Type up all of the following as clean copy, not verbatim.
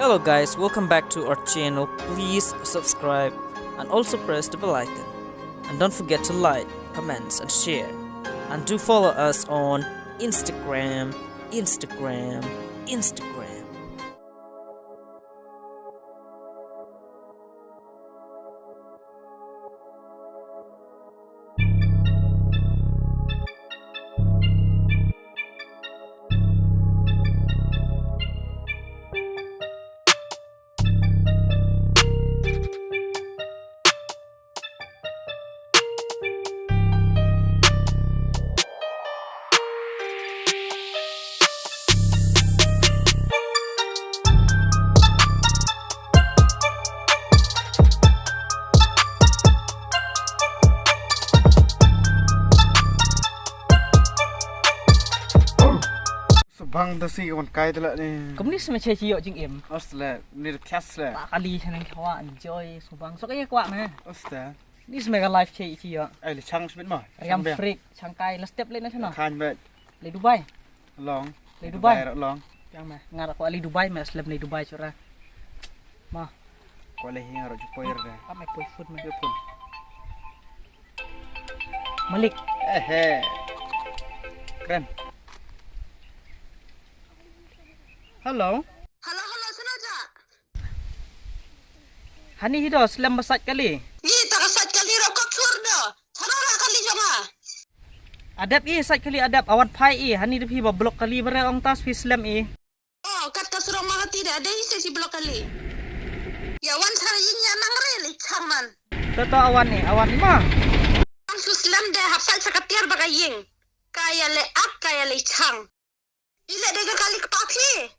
Hello guys, welcome back to our channel. Please subscribe and also press the bell icon. And don't forget to like, comments and share. And do follow us on Instagram. Bang tasi kon kai tu lah ni. Kamu ni semacam ciok jeng em. Oslah, ni kias lah. Tak kaliฉันkawa enjoy subang. So kaya kuat mah. Oslah. Ni semacam live ciok. Ai le chang sebit mah. Ayam freak, changkai, la step lain macam mana? Khan bet. Le Dubai. Long. Le Dubai. Long. Yang mah. Ngar aku le Dubai mah seleb le Dubai cura. Mah. Ko le hing ro jupoir dah. Apa poi food mah. Dia pun. Malik. Keren. Hello. Halo, senaja. Hani hido selem besat kali. Ni tak sat kali rokok tur dah. Sarara kali jama. Adab sat kali adab awan pai hani depi ba blok kali bare ong tas fi selem Oh, kat surang mah tidak ada sesi blok kali. Ya wan sari ini nang reli chaman. Toto awan ni mah. Ang suslam dah hafal sakatiar bagaying. Kaya le up kaya le chang. Ile dega kali kepapi.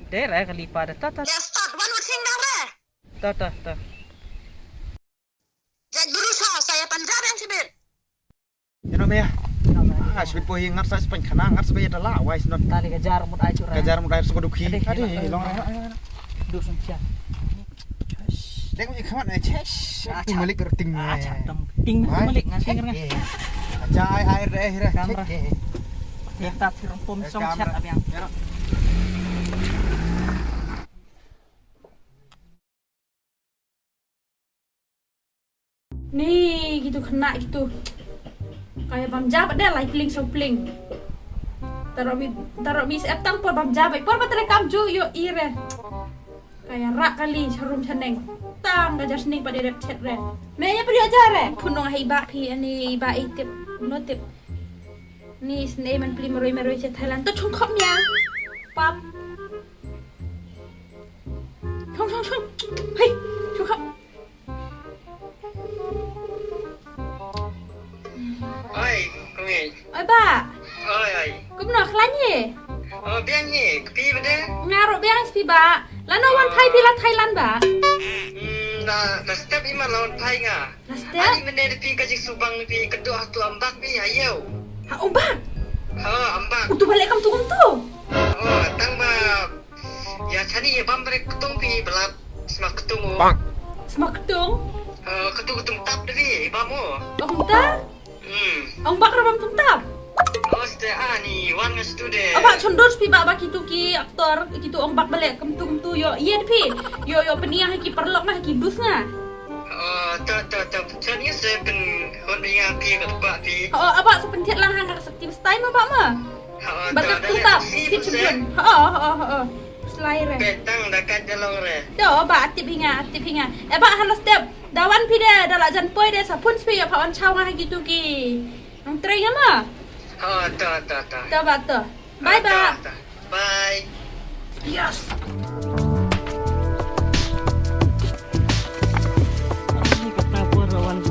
Dere kali pada tata. Ya start wan uting nang re. Tata. Jadi berusaha saya Punjab yang sibit. You know me. Sebit pohi ngat sa span khana ngat sebit dah lah wise not. Tali kejar mut ai cura. Kejar mudai so dukhi. Ade, Long. Duk sumcia. Dek ni khamat ai chesh. Tu malik ting. Ting malik ngasih ngan. Jai air dah. Kamera. Ya tak pom song chat abiang. Nih gitu kena gitu kayak bam jab ada like pling so pling taruh mi etang por bam jab por baterai kam ju yo ire kayak rak kali charum chaneng tang gajar sning pada dep chat re menya pergi aja re punong hai ba pi ani ba itip notip ni snei man pli meroi chat Thailand to chung khop nya pap chung hei chung khop. Oi, kami. Oi ba, Oi. kau nak kelan ye? Oh, biang ni, kepi benda. Ngaruh biang spi ba, lana wan Thai bila Thailand ba? Na step ima lawan pai nga. Na step? Ani benda depi kaji subang depi kedua tu ambak ni ayo. Ha ombak, Ambak. untuk balik kamu tu. Oh, tang ba. Ya cari ya bambre ketung pi belap semak ketung. Semak ketung, ketung tap depi ibamu. ông ta, ombak rabam tuntap. Oh, ste ani wan nga student. Apa condor spi ba kitu ki aktor kitu ombak balik kamu tu yo iya pi, yo peniang ki perlok mah ki bus nga. Tak. Cari saya pen honia pi ketua pi. Oh apa sepentit lang hang sakti style mah ba mah? Bakat tuntap, fit cempion. Selain re. Petang dekat jalong re. Do ba atip hinga. Ba hala step. Dawan pi de dalak jan poi de sapun spi ya pawan chaw nga gitu ki. Ang tray mah. Tak. Da ba to. Bye ba. Bye. Yes. Ini kata pun rawan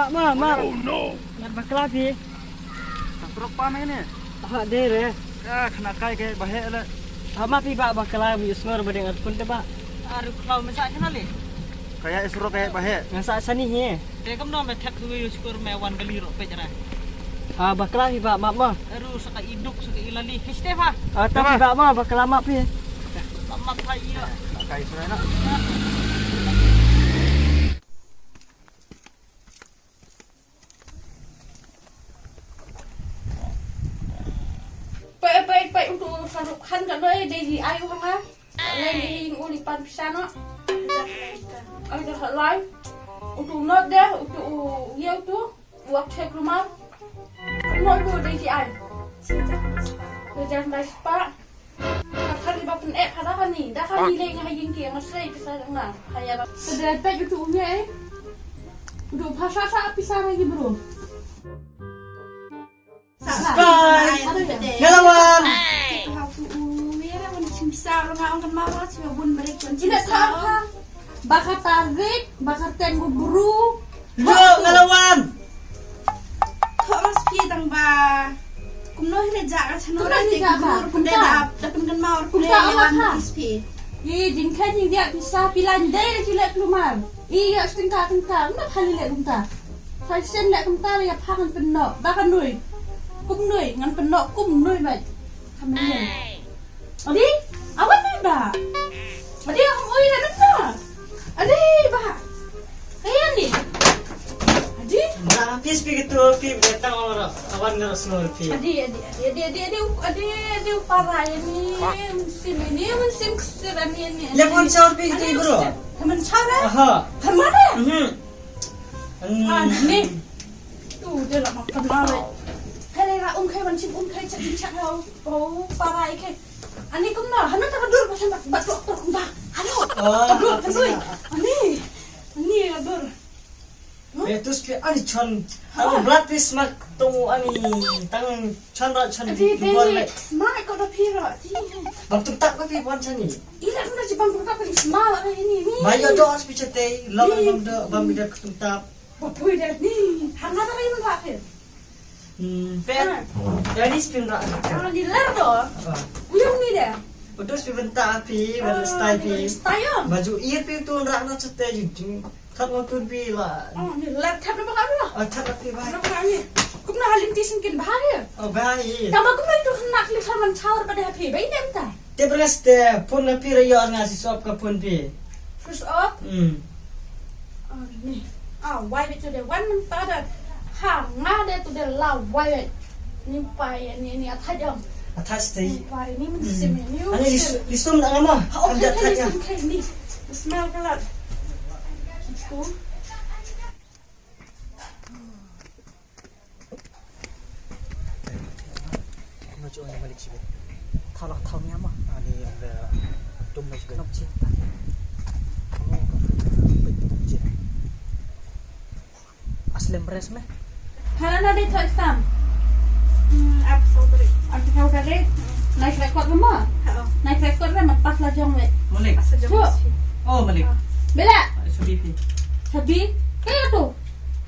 Ma. Oh no. Nak bakla pi. Truk pa na ni. Ha dere. Kena kai ke bahe la. Ma pi ba bakla mi usngor badeng at pun ba. Aru klau masa kana le. Kaya isro kayak bahe. Ngasa sani he. Te kam no me thak tu uskur me wan gali ro pe jara. Ha bakla pi ba ma. Aru saka iduk saka ilali. Histe pa. Ta pi ba bakla ma pi. Ma pa iya. Kai isro na. sarukan kan doy di ayu hanga. Lagi ulipan pisano. Ada lain. Untuk not deh, untuk ya tu buat cek rumah. Mau tu di ayu. Kerja mai spa. Kali bapen pada kan ni. Dah kan nilai yang haying ke masai pisah dengar. Hayya. Sederet itu umnya Udah bahasa apa pisah lagi bro? Subscribe. Ngelawan. Tidak salah. Bakar tarik, bakar tenggu buru. Yo ngelawan. Thomas Pietang ba kumno hile jaga chanora te gur kunde dap dapen kan maur kunde yawan ispi Jingkan yang dia bisa pilan dari sila keluar. Iya setengah nak kali lek kumta. Saya sen lek kumta ya pangan penok, bahkan nui. Kum nui ngan penok kum nui baik. Kami ni. Adi, awak ni ba? Adi aku oi dah dengar. Adi ba? Kayak ni. Adi. Nah, pis begitu pi datang orang awan ngeras nol pi. Adi parah ini. Musim keseran ini. Lepon caur pi gitu bro. Teman cara? Aha. Kemana? Ni. Tu dia nak makan malam. Kalau nak kai mancing kai cak kau. Oh, parah ikan. Ani kumna, hana tak dur pasal batu kumba. Halo. Dur, kendui. Ani dur. Betus pi ani chon. Aku blood piece mak tunggu ani tang chon Adi luar le. smart kau dah pira. Bang tak pi pon chani. Ila kena jebang kau tak smart ini. Bayo do as pichate, lawan bang da ketuntap. Bapui dah ni. Hana tak ini pakai. Pet. Jadi spin rak. Kalau di luar doh. Uyung ni dah. Betus pi bentak pi, style pi. Style. Baju ear pi tu rak na chate jing. Khat waktu pi lah. Oh, ni luar tak nampak apa lah. Khat pi bai. Nampak ni. Kum nak halim tisin kin bahaya. Oh bai. Kamu kum itu nak lihat man caur pada hati. Baik ni entah. Te preste pun na pi rayo nga si sop ka pun pi. First up. Hmm. Oh ni. Why betul dia? One man pada. Ngada tu dia lau why. Ni pai ni atas jam. Atas tei. Pai ni musim ni. Ani lisum na ngama. Okay, Amjat tanya. ni. Smell kelat. Itu. Macam mana balik sih? Thau ni ama. Ani ada tum macam Kenapa cinta? Asli beres meh. Hala na dito Isam. absolutely Aku tahu tadi. Naik rekod rumah. Naik rekod dah lepas lah jong wek. Malik. Cuk. Oh Malik. Bela. Sudi pi. Sabi. Kaya tu.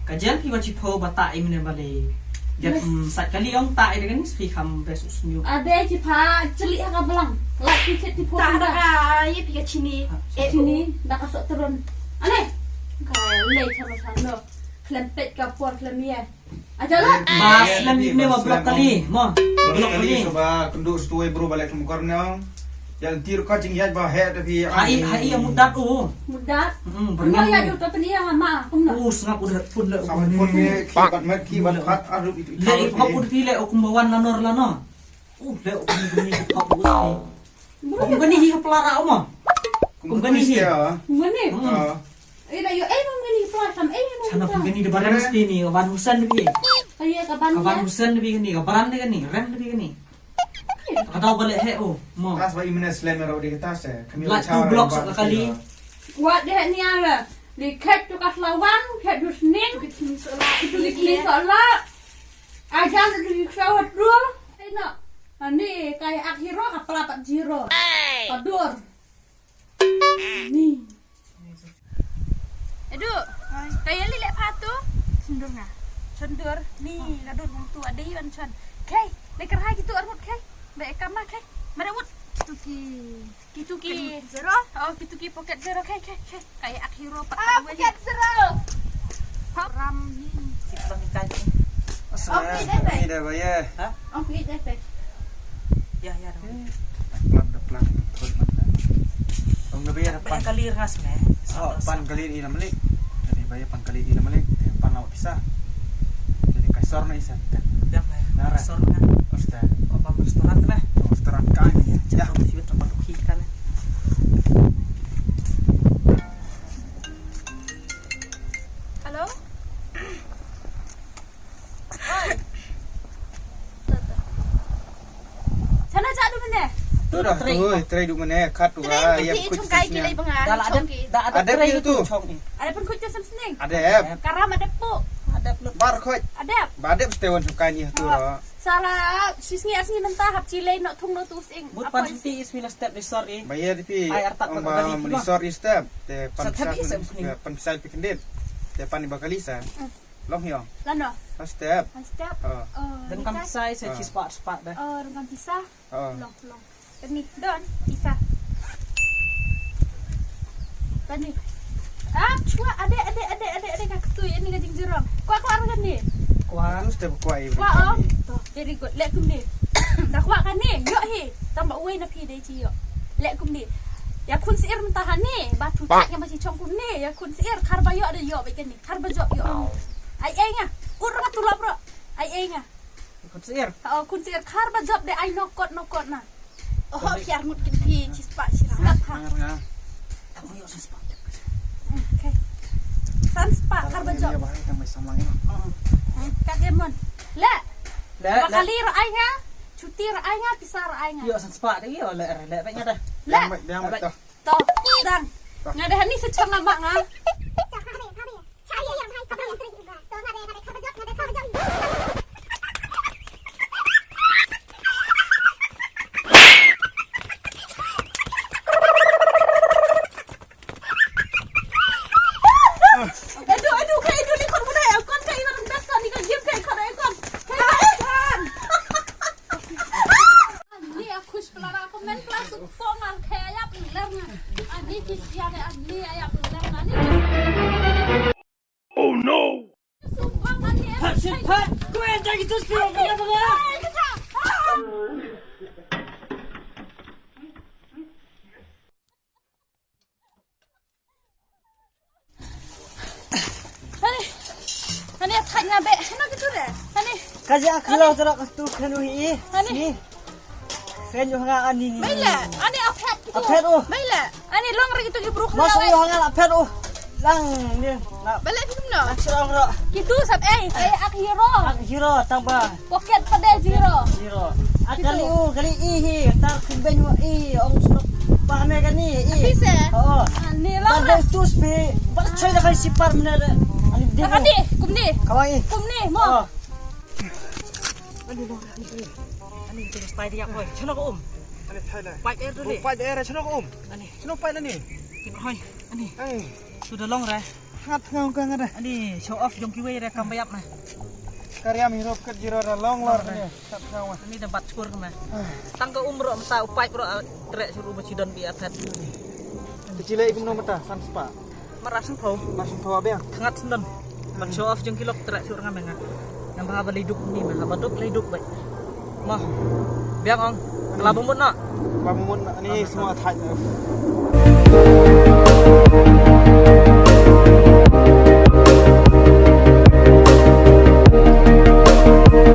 Kajian pi wachi pho bata imne bale. Dia sat kali ong ta ide kan fi kham besus new. Ada cipa celik agak belang. Lagi cek di foto tak dah. ada ye pika chini Sini dah kasut turun. Aneh. Kaya leh sama sana. Klempet kapur klemia. Ajalah. Bas lam imne wa blok kali. Mo. Blok kali. Coba kenduk setuai bro balik ke mukarnya. Yang tir kacing ya bah he tapi Hai yang mudat Mudah. Kau Berngan. ya tu tapi ni yang lama. Kau nak. Sengap udah pun le. sama pun ni kibat mat kibat khat adup itu. Le kau pun pi le okum bawan nanor la no. Le okum gini kau pun. Okum gani hi pelara mo. Kum gani sih ya. Mana? Eh dah yo mungkin pelan sam Sana pun gani de baran mesti ni Wan Husan bi. Ayah kapan Wan Husan bi gani baran de gani ren bi gani. Kau balik he mo. Tas ba imene slammer di tas ya. Kami Lah, tu blok sekali. Buat dia ni ala. Di kat tu kat lawan, kat tu senin. Itu di kini solat. Ajar tu di kawat dua. Enak. Ni kayak akhiro kapal 40. Padur. Ni. aduh kayak lilek patu sendur ngah sendur ni ladun wong tua dei wan chan kai leker hai gitu armut kai baik kamah kai marawut kituki zero oh kituki pocket zero kai kayak akhiro pocket zero ram ni Kita minta. Ini dah bayar. Ông biết đấy phải. Ya ya. Pelan. Om dah bayar Banyak kali ras me. Oh, pan kali ini namalik. Jadi bayar pan kali ini namalik. Pan awak pisah. Jadi kasor na isa. Ya me. Nara. Sorna. Ustaz. Apa restoran lah. Ustaz rangkai. Ya. Siwit tempat ikan. Halo? Oi. Sana cak dulu mana? Tu dah tu, try duk mana kat tu Tadi ah nanti yang cung kai gila bengar. Dah ada dah ada Ada tray itu itu tuh. chong ni. Ada pun kucing seneng. Ada. Karam ada puk. Ada peluk. Bar khoi. Ada. Badep stewan sukai ni tu ro. Salah sisni asni mentah hap cile nak thung no tus ing. But pan city is mina step resort ni. Bayar di Ay, artak amba pagkakali, resort step te Sa tabi, sa sini. pansal pikendit. Te pan bakalisa. Long yo. Lano. Step. Step. Oh. Dan kam sai sa spot dah. Dengan pisah. Oh. Long. Ni don pisah. Tani. Cua ada kat tu ini kajing jerong. Kuat kan ni. Kuan step kuai. Kuat oh. Jadi good lek kum ni. Dah kuat kan ni. Yok hi. Tambah uai na pi dei ci yok. Lek kum ni. Ya kun sir mentahan ni. Batu tak yang masih cong kum ni. Ya kun sir karba yok ada yok baik ni. Karba jok yok. Ai nga. Urang tu bro. Ai nga. Kun sir. Oh kun sir karba job de ai nokot na. Oh piar mut kin pi ci spa sirap ha. Kamu yo sa spot. Okay. San spa karba job. Ya bahai tang mai samang ni. Kat demon. Lek. Dah. Bakali raai nga. Cuti raai nga pisah raai nga. Yo sa spot ni yo lek baiknya dah. Lek. Yang betul. Toh, dang. Ngada ni secang nama nga. Aduh, kayak itu ni kon muda ya. Kon kayak orang biasa ni kan game kayak kon kon. Ni aku sekolah aku main kelas pongal kayak lerna. Ani kisiane ani ayap lerna ni. Oh no. Sumpah ani. Cepat. Kau yang jadi tu spion punya apa? Ani tanya be, sana gitu deh. Ani. Kaji akhilau jarak tu kanui. Ani. Kan yo hanga ani ni. Baila, ani apet gitu. Apet oh. Baila, ani long ri gitu gibruk. Masuk yo hanga apet oh. Lang ni. Balik film no. Serang ro. Gitu sab saya akhiro. Hero tambah. Pocket pada zero. Hero. Kali i tar kumben mo i ong suno pahame kan ni i. Bisa. Oo. Ani long. Tar tus be. Bak choy dah kali sipar mana. Ani dia. Kadi, kumni. Kawai. Kumni mo. Oh. Ani itu style dia koi. Chano ko Ani Thailand. Fight air tu ni. Fight air chano ko Ani. Chano fight la ni. Tengok hoi. Ani. Eh, Sudah long dah. hat ngau ka ngada. Ani show off jong kiwe dah kam bayap nah. Karyam hirop kat jiro ra long lor ni. Hat ngau. Ini tempat skur kena. Tangga umro mta upai bro trek suruh becidon bi athat. Kecil ikum no mata san spa. Marasang pro. Masuk tawa bang. Thangat sendon. Man show off jong kilok trek suruh ngamenga. Yang bahaba liduk ni mah baduk liduk baik. Mah. Biang ong. Kelabung mun nak. Bamun ni semua Thai.